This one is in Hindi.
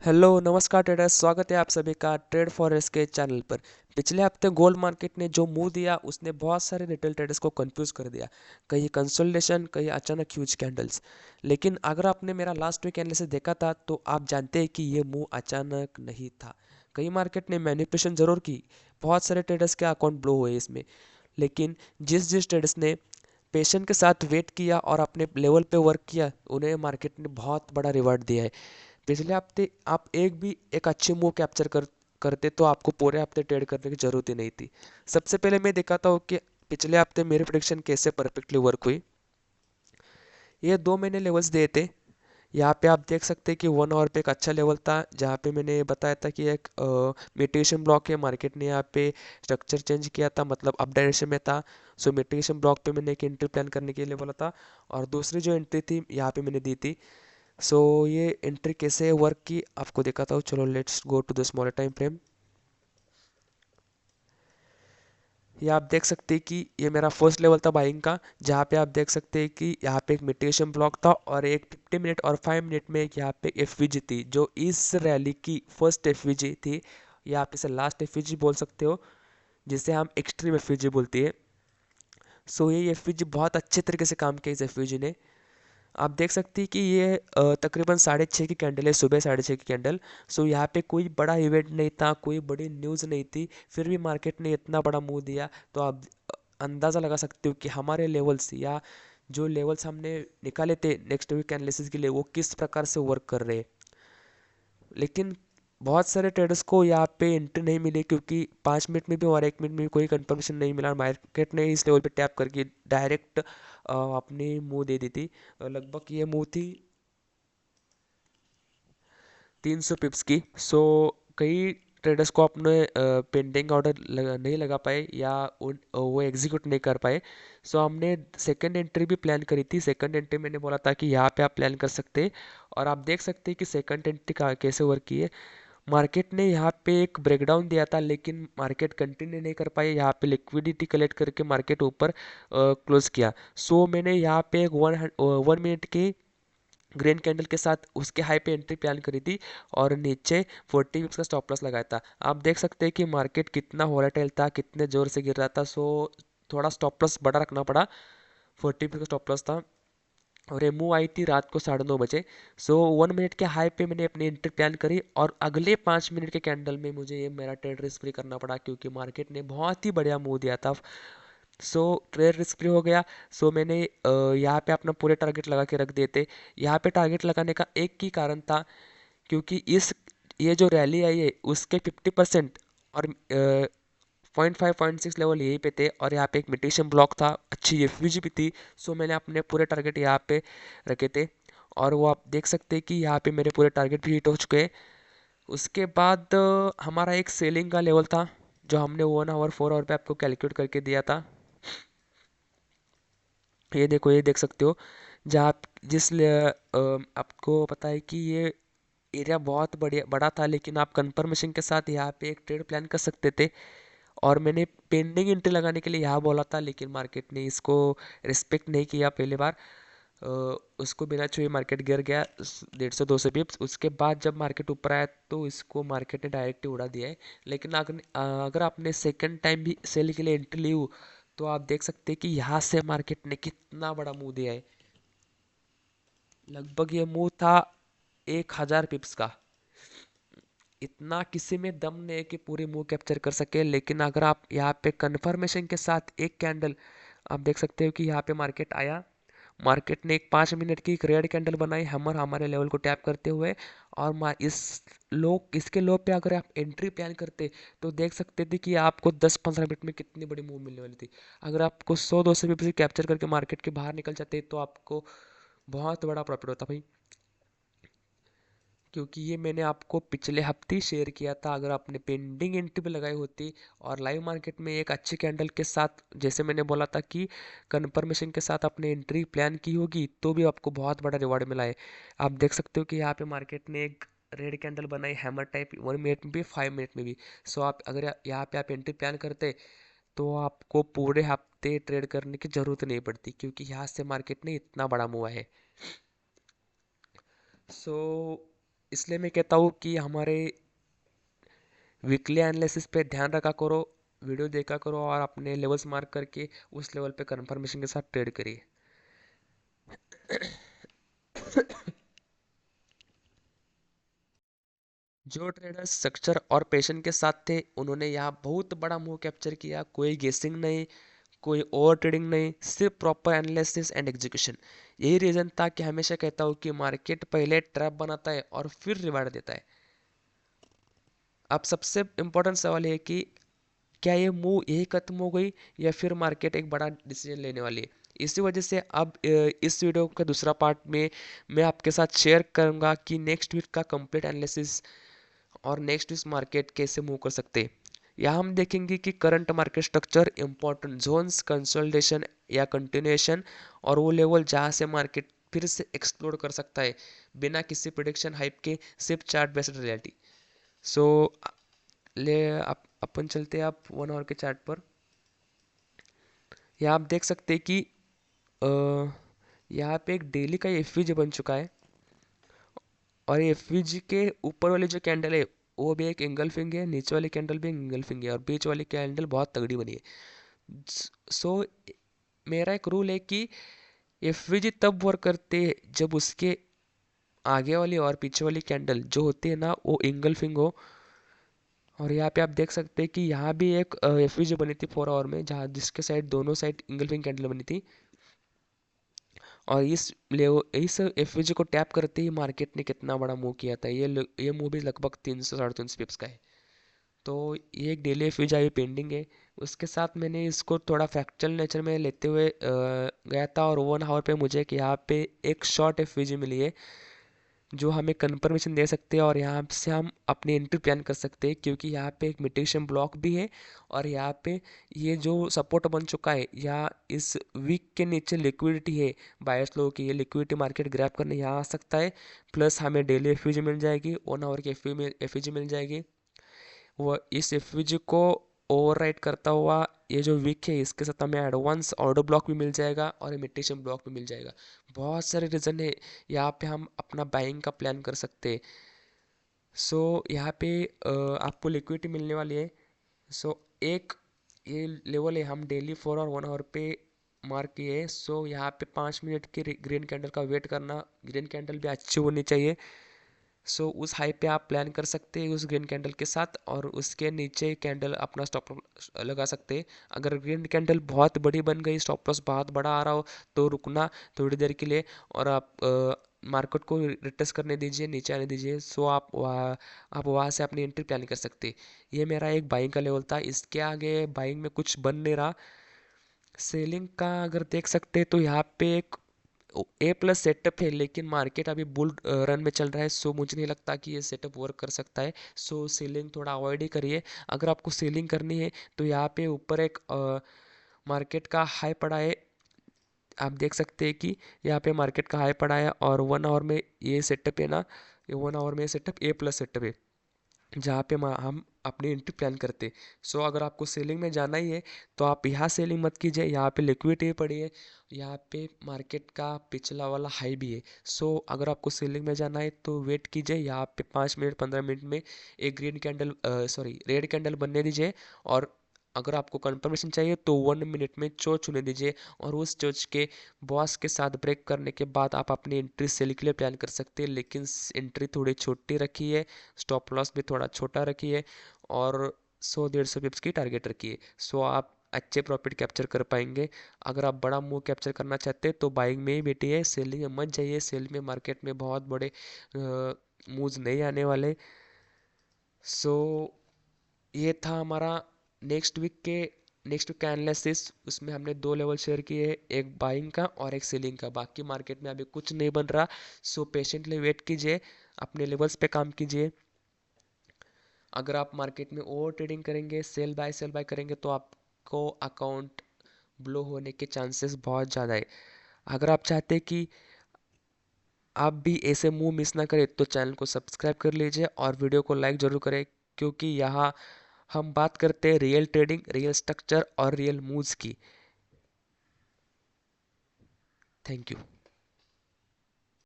हेलो नमस्कार ट्रेडर्स, स्वागत है आप सभी का ट्रेड फॉरेक्स के चैनल पर। पिछले हफ्ते गोल्ड मार्केट ने जो मूव दिया उसने बहुत सारे रिटेल ट्रेडर्स को कंफ्यूज कर दिया। कहीं कंसोलिडेशन, कहीं अचानक ह्यूज कैंडल्स। लेकिन अगर आपने मेरा लास्ट वीक एनालिसिस देखा था तो आप जानते हैं कि ये मूव अचानक नहीं था। कई मार्केट ने मैनिपुलेशन जरूर की, बहुत सारे ट्रेडर्स के अकाउंट ब्लो हुए इसमें। लेकिन जिस जिस ट्रेडर्स ने पेशेंट के साथ वेट किया और अपने लेवल पे वर्क किया, उन्हें मार्केट ने बहुत बड़ा रिवार्ड दिया है। पिछले हफ्ते आप एक अच्छे मूव कैप्चर करते तो आपको पूरे हफ्ते ट्रेड करने की जरूरत ही नहीं थी। सबसे पहले मैं दिखाता हूँ कि पिछले हफ्ते मेरी प्रेडिक्शन कैसे परफेक्टली वर्क हुई। ये 2 महीने लेवल्स दिए थे। यहाँ पे आप देख सकते हैं कि 1 आवर पे एक अच्छा लेवल था जहाँ पे मैंने बताया था कि एक मिटिगेशन ब्लॉक है। मार्केट ने यहाँ पे स्ट्रक्चर चेंज किया था, मतलब अप डायरेक्शन में था। सो मिटिगेशन ब्लॉक पे मैंने एक एंट्री प्लान करने के लिए बोला था और दूसरी जो एंट्री थी यहाँ पे मैंने दी थी। सो ये एंट्री कैसे वर्क की आपको दिखाता हूँ। चलो let's go to the smaller time frame. ये आप देख सकते हैं कि ये मेरा फर्स्ट लेवल था बाइंग का, जहाँ पे आप देख सकते हैं कि यहाँ पे एक मिटिगेशन ब्लॉक था और एक 50 मिनट और 5 मिनट में एक यहाँ पे एफवीजी थी जो इस रैली की फर्स्ट एफवीजी थी, या आप इसे लास्ट एफवीजी बोल सकते हो, जिसे हम एक्सट्रीम एफवीजी बोलती है। सो ये एफवीजी बहुत अच्छे तरीके से काम किया इस एफवीजी ने। आप देख सकती हैं कि ये तकरीबन 6:30 की कैंडल है, सुबह 6:30 की कैंडल। सो यहाँ पे कोई बड़ा इवेंट नहीं था, कोई बड़ी न्यूज़ नहीं थी, फिर भी मार्केट ने इतना बड़ा मूव दिया। तो आप अंदाज़ा लगा सकते हो कि हमारे लेवल्स या जो लेवल्स हमने निकाले थे नेक्स्ट वीक एनालिसिस के लिए वो किस प्रकार से वर्क कर रहे हैं। लेकिन बहुत सारे ट्रेडर्स को यहाँ पे एंट्री नहीं मिली क्योंकि 5 मिनट में भी और 1 मिनट में भी कोई कंफर्मेशन नहीं मिला। मार्केट ने इस लेवल पे टैप करके डायरेक्ट अपनी मुंह दे दी थी। लगभग ये मुंह थी 300 पिप्स की। सो कई ट्रेडर्स को अपने पेंडिंग ऑर्डर नहीं लगा पाए या वो एग्जीक्यूट नहीं कर पाए। सो हमने सेकंड एंट्री भी प्लान करी थी। सेकंड एंट्री मैंने बोला था कि यहाँ पे आप प्लान कर सकते हैं और आप देख सकते हैं कि सेकंड एंट्री का कैसे वर्क की है। मार्केट ने यहाँ पे एक ब्रेकडाउन दिया था लेकिन मार्केट कंटिन्यू नहीं कर पाई। यहाँ पे लिक्विडिटी कलेक्ट करके मार्केट ऊपर क्लोज किया। सो मैंने यहाँ पे एक 1 मिनट की ग्रीन कैंडल के साथ उसके हाई पे एंट्री प्लान करी थी और नीचे 40 पिप्स का स्टॉप लॉस लगाया था। आप देख सकते हैं कि मार्केट कितना वोलेटाइल था, कितने जोर से गिर रहा था। सो थोड़ा स्टॉप लॉस बड़ा रखना पड़ा। 40 पिप्स का स्टॉप लॉस था और ये मूव आई थी रात को 9:30 बजे। सो 1 मिनट के हाई पे मैंने अपनी एंट्री प्लान करी और अगले 5 मिनट के कैंडल में मुझे ये मेरा ट्रेड रिस्क फ्री करना पड़ा क्योंकि मार्केट ने बहुत ही बढ़िया मूव दिया था। सो ट्रेड रिस्क फ्री हो गया। सो मैंने यहाँ पे अपना पूरे टारगेट लगा के रख दिए थे। यहाँ पे टारगेट लगाने का एक ही कारण था क्योंकि इस ये जो रैली आई है उसके 50% और 0.5 0.6 लेवल यहीं पे थे और यहाँ पे एक मिटिगेशन ब्लॉक था, अच्छी एफवीजी भी थी। सो मैंने अपने पूरे टारगेट यहाँ पे रखे थे और वो आप देख सकते हैं कि यहाँ पे मेरे पूरे टारगेट भी हिट हो चुके हैं। उसके बाद हमारा एक सेलिंग का लेवल था जो हमने 1 आवर 4 आवर पे आपको कैलकुलेट करके दिया था। ये देखो, ये देख सकते हो जहाँ आपको पता है कि ये एरिया बहुत बढ़िया बड़ा था लेकिन आप कंफर्मेशन के साथ यहाँ पे एक ट्रेड प्लान कर सकते थे। और मैंने पेंडिंग एंट्री लगाने के लिए यहाँ बोला था लेकिन मार्केट ने इसको रिस्पेक्ट नहीं किया पहली बार। अ, उसको बिना छुए मार्केट गिर गया 150-200 पिप्स। उसके बाद जब मार्केट ऊपर आया तो इसको मार्केट ने डायरेक्ट ही उड़ा दिया है। लेकिन अगर आपने सेकंड टाइम भी सेल के लिए एंट्री ली हो तो आप देख सकते हैं कि यहाँ से मार्केट ने कितना बड़ा मुंह दिया है। लगभग ये मुंह था 1,000 पिप्स का। इतना किसी में दम नहीं है कि पूरी मुंह कैप्चर कर सके। लेकिन अगर आप यहाँ पे कंफर्मेशन के साथ एक कैंडल आप देख सकते हो कि यहाँ पे मार्केट आया, मार्केट ने एक 5 मिनट की एक रेड कैंडल बनाई हमारे लेवल को टैप करते हुए और इसके लो पे अगर आप एंट्री प्लान करते तो देख सकते थे कि आपको 10-15 मिनट में कितनी बड़ी मूव मिलने वाली थी। अगर आपको 100-200 भी कैप्चर करके मार्केट के बाहर निकल जाते तो आपको बहुत बड़ा प्रॉफिट होता भाई। क्योंकि ये मैंने आपको पिछले हफ्ते ही शेयर किया था। अगर आपने पेंडिंग एंट्री पे लगाई होती और लाइव मार्केट में एक अच्छी कैंडल के साथ, जैसे मैंने बोला था कि कंफर्मेशन के साथ आपने एंट्री प्लान की होगी तो भी आपको बहुत बड़ा रिवॉर्ड मिला है। आप देख सकते हो कि यहाँ पे मार्केट ने एक रेड कैंडल बनाई हैमर टाइप, 1 मिनट में भी 5 मिनट में भी। सो आप अगर यहाँ पे आप एंट्री प्लान करते तो आपको पूरे हफ्ते ट्रेड करने की जरूरत नहीं पड़ती क्योंकि यहाँ से मार्केट ने इतना बड़ा मुआ है। सो इसलिए मैं कहता हूँ कि हमारे वीकली एनालिसिस पे ध्यान रखा करो, वीडियो देखा करो और अपने लेवल्स मार्क करके उस लेवल पे कंफर्मेशन के साथ ट्रेड करिए। जो ट्रेडर्स स्ट्रक्चर और पेशेंस के साथ थे उन्होंने यहाँ बहुत बड़ा मूव कैप्चर किया, कोई गेसिंग नहीं, कोई ओवर ट्रेडिंग नहीं, सिर्फ प्रॉपर एनालिसिस एंड एग्जीक्यूशन। यही रीजन था कि हमेशा कहता हूँ कि मार्केट पहले ट्रैप बनाता है और फिर रिवार्ड देता है। अब सबसे इम्पोर्टेंट सवाल ये है कि क्या ये मूव यही खत्म हो गई या फिर मार्केट एक बड़ा डिसीजन लेने वाली है। इसी वजह से अब इस वीडियो का दूसरा पार्ट में मैं आपके साथ शेयर करूंगा कि नेक्स्ट वीक का कंप्लीट एनालिसिस और नेक्स्ट वीक मार्केट कैसे मूव कर सकते हैं। यहाँ हम देखेंगे कि current market structure, important zones, consolidation या कंटिन्यूएशन, और वो लेवल जहाँ से मार्केट फिर से एक्सप्लोर कर सकता है बिना किसी प्रिडिक्शन हाइप के, सिर्फ चार्ट बेस्ड रियलिटी। सो ले अपन चलते हैं आप 1 आवर के चार्ट पर। यहाँ आप देख सकते हैं कि अ, यहाँ पे एक डेली का एफ बन चुका है और एफ के ऊपर वाली जो कैंडल है वो भी एक एंगल्फिंग है, नीचे वाली कैंडल भी एंगल्फिंग है और बीच वाली कैंडल बहुत तगड़ी बनी है। सो मेरा एक रूल है कि एफ तब वर्क करते हैं जब उसके आगे वाली और पीछे वाली कैंडल जो होती है ना वो एंगल्फिंग हो। और यहाँ पे आप देख सकते हैं कि यहाँ भी एक एफ बनी थी 4 आवर में, जहाँ जिसके साइड दोनों साइड इंगल्फिंग कैंडल बनी थी। और इस एफ को टैप करते ही मार्केट ने कितना बड़ा मूव किया था, ये मूव भी लगभग 300 साढ़े 300 पिप्स का है। तो ये एक डेली एफ अभी पेंडिंग है। उसके साथ मैंने इसको थोड़ा फैक्चुअल नेचर में लेते हुए गया था और 1 आवर पे मुझे कि यहाँ पे एक शॉर्ट एफ मिली है जो हमें कंफर्मेशन दे सकते हैं और यहाँ से हम अपनी एंट्री प्लान कर सकते हैं, क्योंकि यहाँ पे एक मिटिगेशन ब्लॉक भी है और यहाँ पे ये जो सपोर्ट बन चुका है या इस वीक के नीचे लिक्विडिटी है बायर्स लोगों की, ये लिक्विडिटी मार्केट ग्रैब करने यहाँ आ सकता है। प्लस हमें डेली एफ मिल जाएगी, 1 आवर की एफ मिल जाएगी। वो इस एफ को ओवरराइड करता हुआ ये जो वीक है इसके साथ हमें एडवांस ऑर्डर ब्लॉक भी मिल जाएगा और इमिटेशन ब्लॉक भी मिल जाएगा। बहुत सारे रीज़न है, यहाँ पे हम अपना बाइंग का प्लान कर सकते हैं। सो यहाँ पे आपको लिक्विडिटी मिलने वाली है। सो एक ये लेवल है, हम डेली 4 और 1 आवर पे मार्क किए। सो यहाँ पे 5 मिनट की ग्रीन कैंडल का वेट करना, ग्रीन कैंडल भी अच्छी होनी चाहिए। उस हाई पे आप प्लान कर सकते हैं उस ग्रीन कैंडल के साथ और उसके नीचे कैंडल अपना स्टॉप लगा सकते हैं। अगर ग्रीन कैंडल बहुत बड़ी बन गई, स्टॉप लॉस बहुत बड़ा आ रहा हो तो रुकना थोड़ी देर के लिए और आप मार्केट को रिटेस्ट करने दीजिए, नीचे आने दीजिए। आप वहाँ से अपनी एंट्री प्लान कर सकते हैं। ये मेरा एक बाइंग का लेवल था, इसके आगे बाइंग में कुछ बन नहीं रहा। सेलिंग का अगर देख सकते हैं तो यहाँ पे एक A+ सेटअप है, लेकिन मार्केट अभी बुल रन में चल रहा है। मुझे नहीं लगता कि ये सेटअप वर्क कर सकता है। सेलिंग थोड़ा अवॉइड ही करिए। अगर आपको सेलिंग करनी है तो यहाँ पे ऊपर एक मार्केट का हाई पड़ा है, आप देख सकते हैं कि यहाँ पे मार्केट का हाई पड़ा है और 1 आवर में ये सेटअप है ना, ये 1 आवर में सेटअप A+ सेटअप है जहाँ पे हम अपनी एंट्री प्लान करते हैं। अगर आपको सेलिंग में जाना ही है तो आप यहाँ सेलिंग मत कीजिए, यहाँ पे लिक्विडिटी पड़ी है, यहाँ पे मार्केट का पिछला वाला हाई भी है। अगर आपको सेलिंग में जाना है तो वेट कीजिए, यहाँ पे 5 मिनट 15 मिनट में एक ग्रीन कैंडल रेड कैंडल बनने दीजिए। और अगर आपको कंफर्मेशन चाहिए तो 1 मिनट में चोच चुने दीजिए और उस चोच के बॉस के साथ ब्रेक करने के बाद आप अपनी एंट्री सेल के लिए प्लान कर सकते हैं, लेकिन एंट्री थोड़ी छोटी रखी है, स्टॉप लॉस भी थोड़ा छोटा रखिए और 100-150 पिप्स की टारगेट रखिए। आप अच्छे प्रॉफिट कैप्चर कर पाएंगे। अगर आप बड़ा मूव कैप्चर करना चाहते हैं तो बाइंग में ही बैठिए, सेलिंग में मत जाइए। सेल में मार्केट में बहुत बड़े मूव्स नहीं आने वाले। सो ये था हमारा नेक्स्ट वीक का एनालिसिस। उसमें हमने 2 लेवल शेयर किए, एक बाइंग का और एक सेलिंग का। बाकी मार्केट में अभी कुछ नहीं बन रहा। पेशेंटली वेट कीजिए, अपने लेवल्स पे काम कीजिए। अगर आप मार्केट में ओवर ट्रेडिंग करेंगे, सेल बाय करेंगे तो आपको अकाउंट ब्लो होने के चांसेस बहुत ज़्यादा है। अगर आप चाहते हैं कि आप भी ऐसे मूव मिस ना करें तो चैनल को सब्सक्राइब कर लीजिए और वीडियो को लाइक ज़रूर करें, क्योंकि यहाँ हम बात करते हैं रियल ट्रेडिंग, रियल स्ट्रक्चर और रियल मूव्स की। Thank you.